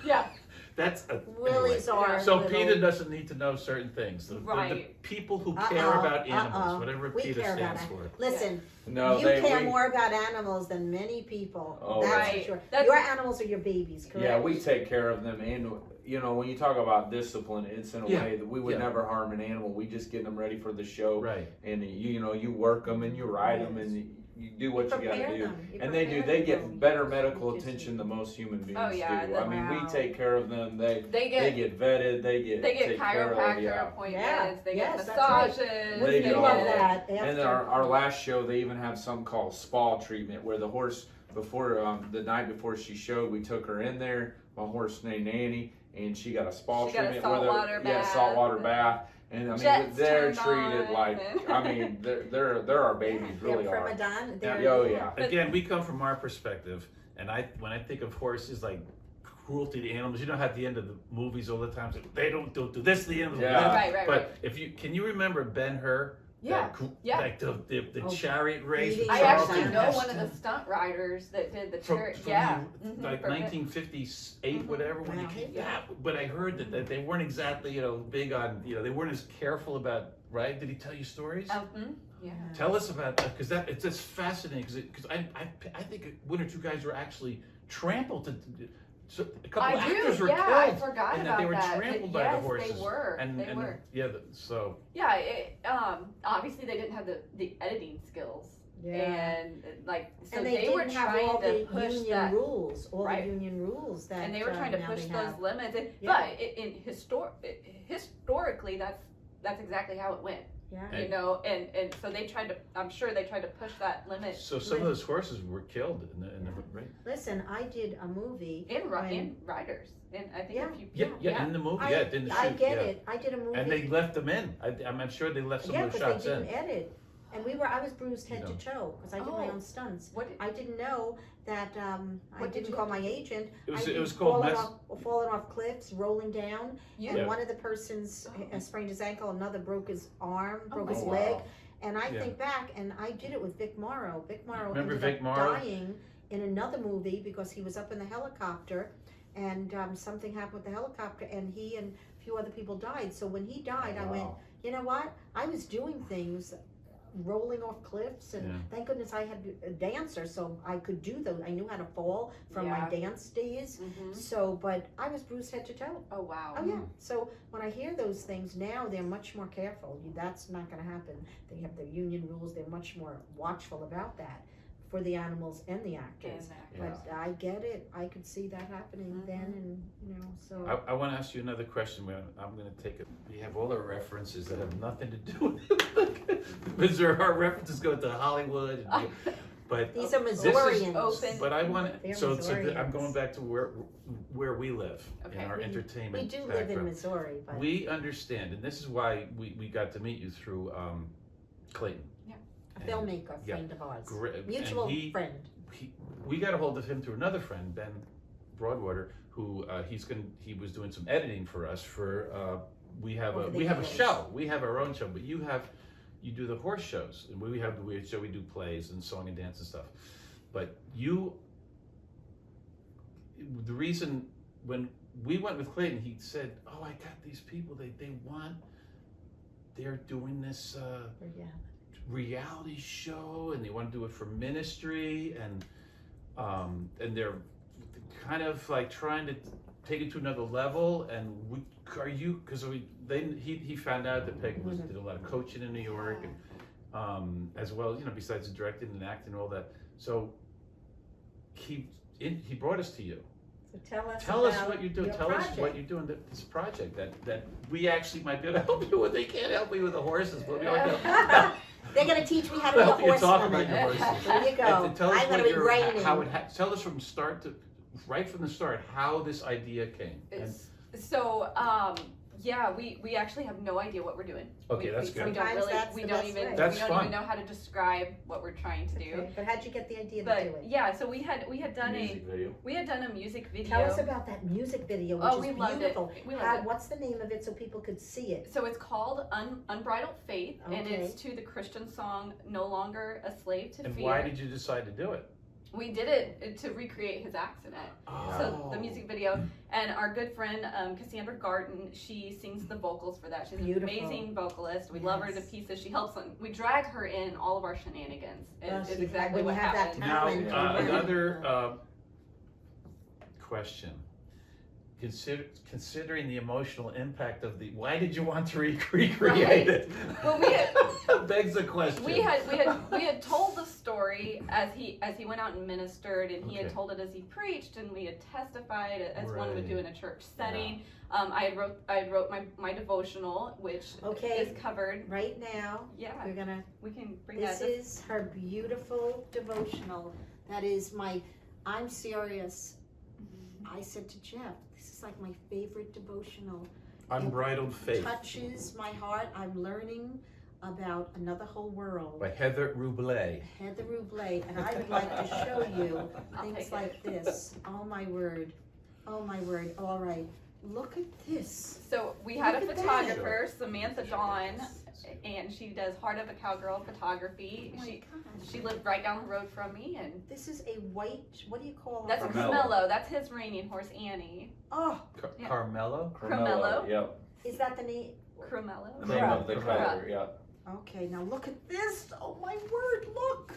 Yeah. That's a. Willies are So little, PETA doesn't need to know certain things. The Right. people who care about animals, uh-oh. whatever We PETA care about stands for. Listen, No, you they care we, more about animals than many people. Oh, That's Right. for sure. That's- Your animals are your babies, correct? yeah, we take care of them, and you know when you talk about discipline, it's in a Yeah. way that we would Yeah. never harm an animal. We just get them ready for the show, Right. and you work them and you ride them and you do what you got Prepare to do. them. You And they do. prepare They get them. better medical You just- attention than most human beings Oh, yeah, do. I mean, wow. we take care of them. They They get. get vetted. They get They get taken care of, chiropractor yeah. appointments. Yeah. They Yes, get that's right. massages. They We do love all that. And After- then our last show, they even have something called spa treatment, where the horse before the night before she showed, we took her in there. My horse named Nanny, and she got a spa She got a treatment where saltwater bath. saltwater bath. And I mean, Jets they're turned treated on like and- I mean, they're our babies, really They're are. Ramadan. Yeah. They're, Oh yeah. Again, we come from our perspective, and when I think of horses like cruelty to animals, you know how at the end of the movies all the time they don't do this to the animals. Yeah. Right. But can you remember Ben-Hur? Yeah. That, like the Oh, chariot race. beating with I Charlton actually know Heston one of the stunt riders that did the from, chariot. from Yeah. the, Mhm, like from- 1958, whatever. When Wow. it came Yeah. but I heard that they weren't exactly big on they weren't as careful about right. Did he tell you stories? Yeah. Tell us about that because it's just fascinating because I think 1 or 2 guys were actually trampled to. So a couple I actors do. were Yeah, I killed, forgot and about that they were that. trampled Yes, by the horses. they were. They were. So Yeah. Obviously, they didn't have the editing skills, Yeah. and so And they were didn't have trying all to the push union that. rules, Right. the union rules that. And they were trying to now push they those have. limits. Yeah. But historically, that's exactly how it went. Yeah. And so I'm sure they tried to push that limit so some of those horses were killed in the right. Listen, I did a movie. in when- riders. And I think Yeah. if you Yeah, in the movie, I, it didn't shoot. I get yeah. it. I did a movie. And they left them in. I'm sure they left some yeah, of the because shots they didn't in. edit, and I was bruised head You to toe because I did my Oh. own stunts. What did, I didn't know that. I What did didn't you call my agent. It I was did it was called falling off cliffs, rolling down, you and Yeah. one of the persons sprained his ankle, another broke his arm, broke my his Oh, leg. wow. And I Yeah. think back, and I did it with Vic Morrow. Vic Morrow Remember ended Vic up Morrow? dying in another movie because he was up in the helicopter, and something happened with the helicopter, and he and a few other people died. So when he died, I went, Wow. you know what? I was doing things, rolling off cliffs, and Yeah. thank goodness I had a dancer, so I could do those. I knew how to fall from my Yeah. dance days. Mhm. So, but I was bruised head to toe. Oh wow. Oh yeah. So when I hear those things now, they're much more careful. That's not going to happen. They have their union rules. They're much more watchful about that for the animals and the actors. But I get it. I could see that happening then, and so. I want to ask you another question. I'm going to take it. We have all our references that have nothing to do with because our references go to Hollywood. But These are this is Missourians. open. But I want They're so I'm Missourians. going back to where we live in Okay. our entertainment We do live in background. Missouri, but We understand, and this is why we got to meet you through Clayton. Yeah. A filmmaker yeah, friend of ours. and Mutual friend. we got a hold of him through another friend, Ben Broadwater, who he was doing some editing for us for we have Over the a years. show. We have our own show, but you do the horse shows, and we have the weird show. We do plays and song and dance and stuff. But the reason when we went with Clayton, he said, "Oh, I got these people. They're doing this reality show, and they want to do it for ministry, and they're kind of like trying to take it to another level. And because he found out that Peg did a lot of coaching in New York, and as well, besides directing and acting and all that. So he brought us to you. So Tell us what you're doing. your Tell us project. what you're doing. This project that we actually might be able to help you with. They can't help you with the horses, but we might be able to They're going to teach me how to be a help you talk about horsewoman. your horses. There you go. And tell us I'm going to what be raining. tell us right from the start how this idea came. And, So, we actually have no idea what we're doing. Okay, that's we good. don't Sometimes really, that's we the don't best even, way. we That's don't fun. even know how to describe what we're trying to do. Okay, but how'd you get the idea to do But it? yeah, so we had done Music video. a music video. Tell us about that music video, which Oh, is we loved it. beautiful. We loved it. What's the name of it so people could see it? So it's called Unbridled Faith, and Okay. it's to the Christian song "No Longer a Slave to and Fear." why did you decide to do it? We did it to recreate his accident. So the music video, and our good friend Cassandra Garden, she sings the vocals for that. She's Beautiful. an amazing vocalist. We love her to Yes. pieces. She helps them. We drag her in all of our shenanigans. Well, Is she- exactly when what you have that happened. Now, talent, another question. Considering the emotional impact of why did you want to recreate it? Well, we had- begs the question. we had told the story as he went out and ministered, and he had Okay. told it as he preached, and we had testified as one would do Right. in a church setting. I wrote my devotional, which Okay. is covered. Right now, Yeah, we're going to we can bring This that. is her beautiful devotional. That is I'm serious. I said to Jeff, this is like my favorite devotional. Unbridled Faith Touches my heart. I'm learning about another whole world. by Heather Ruble. Heather Ruble, and I would like to show you I'll things take like this. Oh my word. Oh my word. All right. Look at this. So we had a Look at that. photographer, Samantha Dawn, and she does Heart of a Cowgirl photography. Oh my She gosh. she lived right down the road from me, and This is a white, what do you call that's a it? Carmelo. Carmelo. That's his reigning horse, Annie. Oh, Yeah. Carmelo? Carmelo. Yep. is that the name? Carmelo. The name of the Correct. color. Yep. Okay, now look at this. Oh my word, look.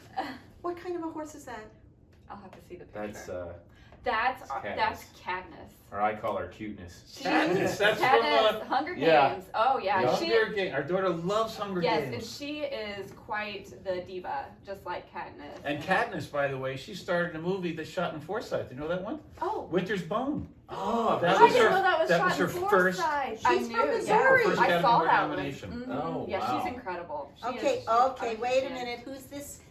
What kind of a horse is that? I'll have to see the picture. That's That's Katniss. Katniss. or I call her cuteness. Katniss, that's from Katniss, Hunger yeah. Games. Oh yeah, Hunger Games. Our daughter loves Hunger yes, and Games. she is quite the diva, just like Katniss. And Katniss, by the way, she starred in a movie that shot in Forsyth. You know that one? Oh, Winter's Bone. Oh, that I was didn't her- know that was that shot was in her first- Forsyth. She's I from knew, Missouri. First I Academy saw Award that one. nomination. Mhm. Oh, Yeah, wow. she's incredible. She Okay, is, okay, wait a fan. minute. Who's this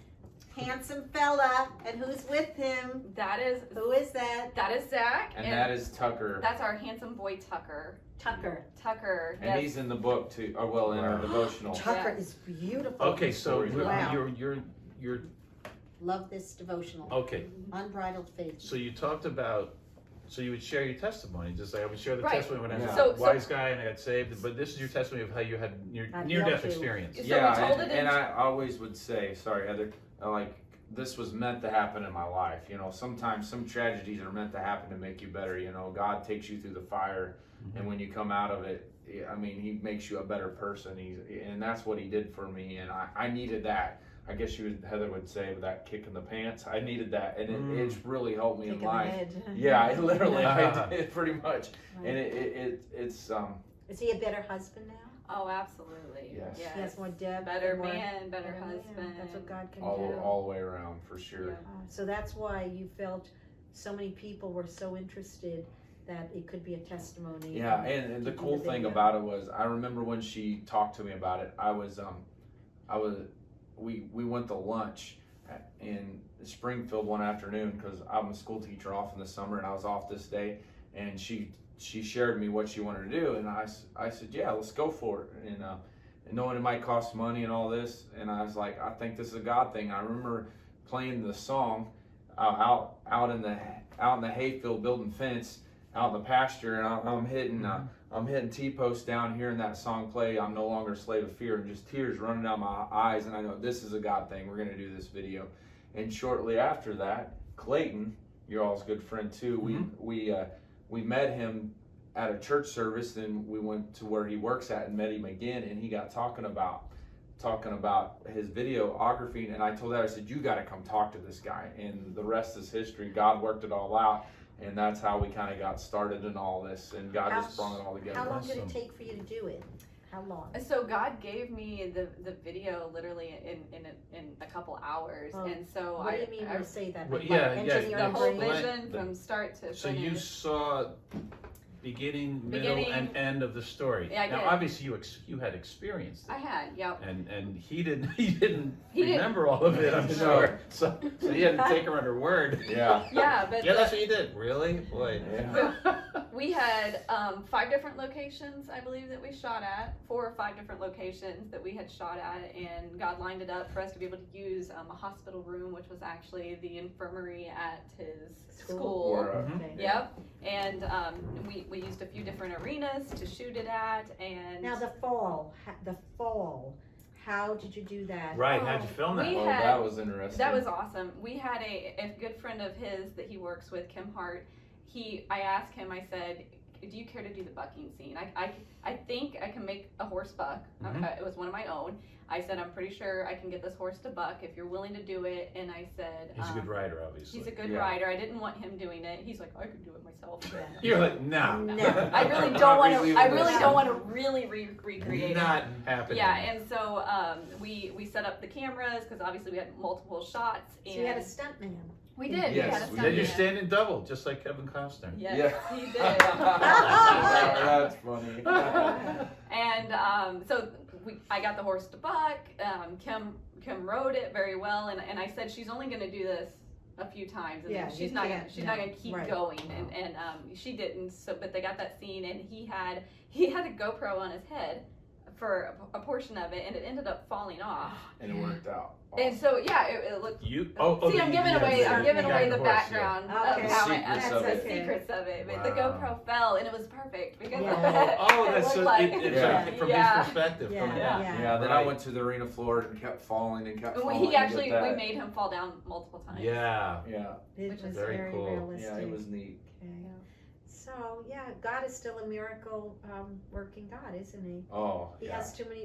handsome fella and who's with him? That is Who is that? Zach, And that is Tucker. that's our handsome boy Tucker. Tucker. Tucker. And yes. he's in the book too. Or well, in our devotional. Tucker Yeah. is beautiful. Okay, so Wow. you're Love this devotional. okay. Unbridled faith. So you talked about, so you would share your testimony, just like I would share the Right. testimony when I was Yeah. a So- wise guy and I got saved. But this is your testimony of how you had I'd near-death love to. experience. So Yeah, we told and, it in- and I always would say, sorry, Heather, like this was meant to happen in my life. You know, sometimes some tragedies are meant to happen to make you better. You know, God takes you through the fire, and when you come out of it, I mean, He makes you a better person. And that's what He did for me, and I needed that. I guess Heather would say, with that kick in the pants, I needed that, and it's really helped me Kick in in the life. head. Yeah, I literally, I did pretty much, and it's Is he a better husband now? Oh, absolutely. Yes. Yes. He has more depth. Better more- man, better man. husband. That's what God can do. all the way around for sure. Yeah. So that's why you felt so many people were so interested that it could be a testimony. Yeah, and the Keep cool the thing video. about it was, I remember when she talked to me about it. We went to lunch in Springfield one afternoon because I'm a school teacher off in the summer and I was off this day, and she shared me what she wanted to do, and I said, yeah, let's go for it. and knowing it might cost money and all this. And I was like, I think this is a God thing. I remember playing the song out in the hayfield, building fence out in the pasture, and I'm hitting T-posts down, hearing that song play, I'm no longer a slave of fear, and just tears running down my eyes, and I know this is a God thing, we're gonna do this video. And shortly after that, Clayton, your all's good friend too, we met him at a church service, then we went to where he works at and met him again, and he got talking about his videography, and I told her, I said, you got to come talk to this guy, and the rest is history. God worked it all out, and that's how we kind of got started in all this, and God just brought it all together. How long did it Awesome. take for you to do it? How long? So God gave me the video literally in a couple hours, Oh, and so What do you mean when you say that? Well, Like, yeah, engineering yeah, the your whole brain? vision from start to So finish. you saw beginning, middle, Beginning. and end of the story. Yeah, I now, did. obviously, you had experienced it, I had, yep. and he didn't He didn't. remember all of it. I'm No. sure. So you had to take her on her word. Yeah. Yeah, but Yeah, that's what you did. Really, boy. Yeah. we had 5 different locations, I believe, that we shot at. 4 or 5 different locations that we had shot at, and God lined it up for us to be able to use a hospital room, which was actually the infirmary at his school. Or, Mhm. Okay. Yep, and we used a few different arenas to shoot it at, and Now the fall, how did you do that? Right? How'd you film that? We Oh, had- that was interesting. that was awesome. We had a good friend of his that he works with, Kim Hart. I asked him, I said, do you care to do the bucking scene? I think I can make a horse buck. Mhm. It was one of my own. I said, I'm pretty sure I can get this horse to buck if you're willing to do it. And I said, He's a good rider, obviously. he's a good Yeah. rider. I didn't want him doing it. He's like, I could do it myself. You're like, nah. No. I really don't want to. I really Not don't want to really recreate it. Not happening. Yeah, and so we set up the cameras because obviously we had multiple shots. So And you had a stuntman. we did. Yes, we had a we Then you're stuntman. standing double, just like Kevin Costner. Yes, Yeah. he did. That's funny. And so I got the horse to buck. Kim rode it very well, and I said she's only going to do this a few times, and Yeah, then you she's not can't, not going to keep right. going. And she didn't. So, but they got that scene, and he had a GoPro on his head for a portion of it, and it ended up falling off. And it worked out. And so yeah, it looked. You? See, I'm giving away. I'm giving away the horse, yeah. background Okay. of how Secrets I, of the it. secrets of it. But the Wow. GoPro fell, and it was perfect because Yeah. Oh, it that's looked so. like, It's Yeah. like from Yeah. his perspective. Yeah, coming yeah. back. Yeah, then I Right. went to the arena floor and kept falling and kept And falling. he to actually, get we that. made him fall down multiple times. Yeah. Yeah, It Which was is very very cool. realistic. yeah, it was neat. Okay. So yeah, God is still a miracle working God, isn't he? Oh, He yeah. has too many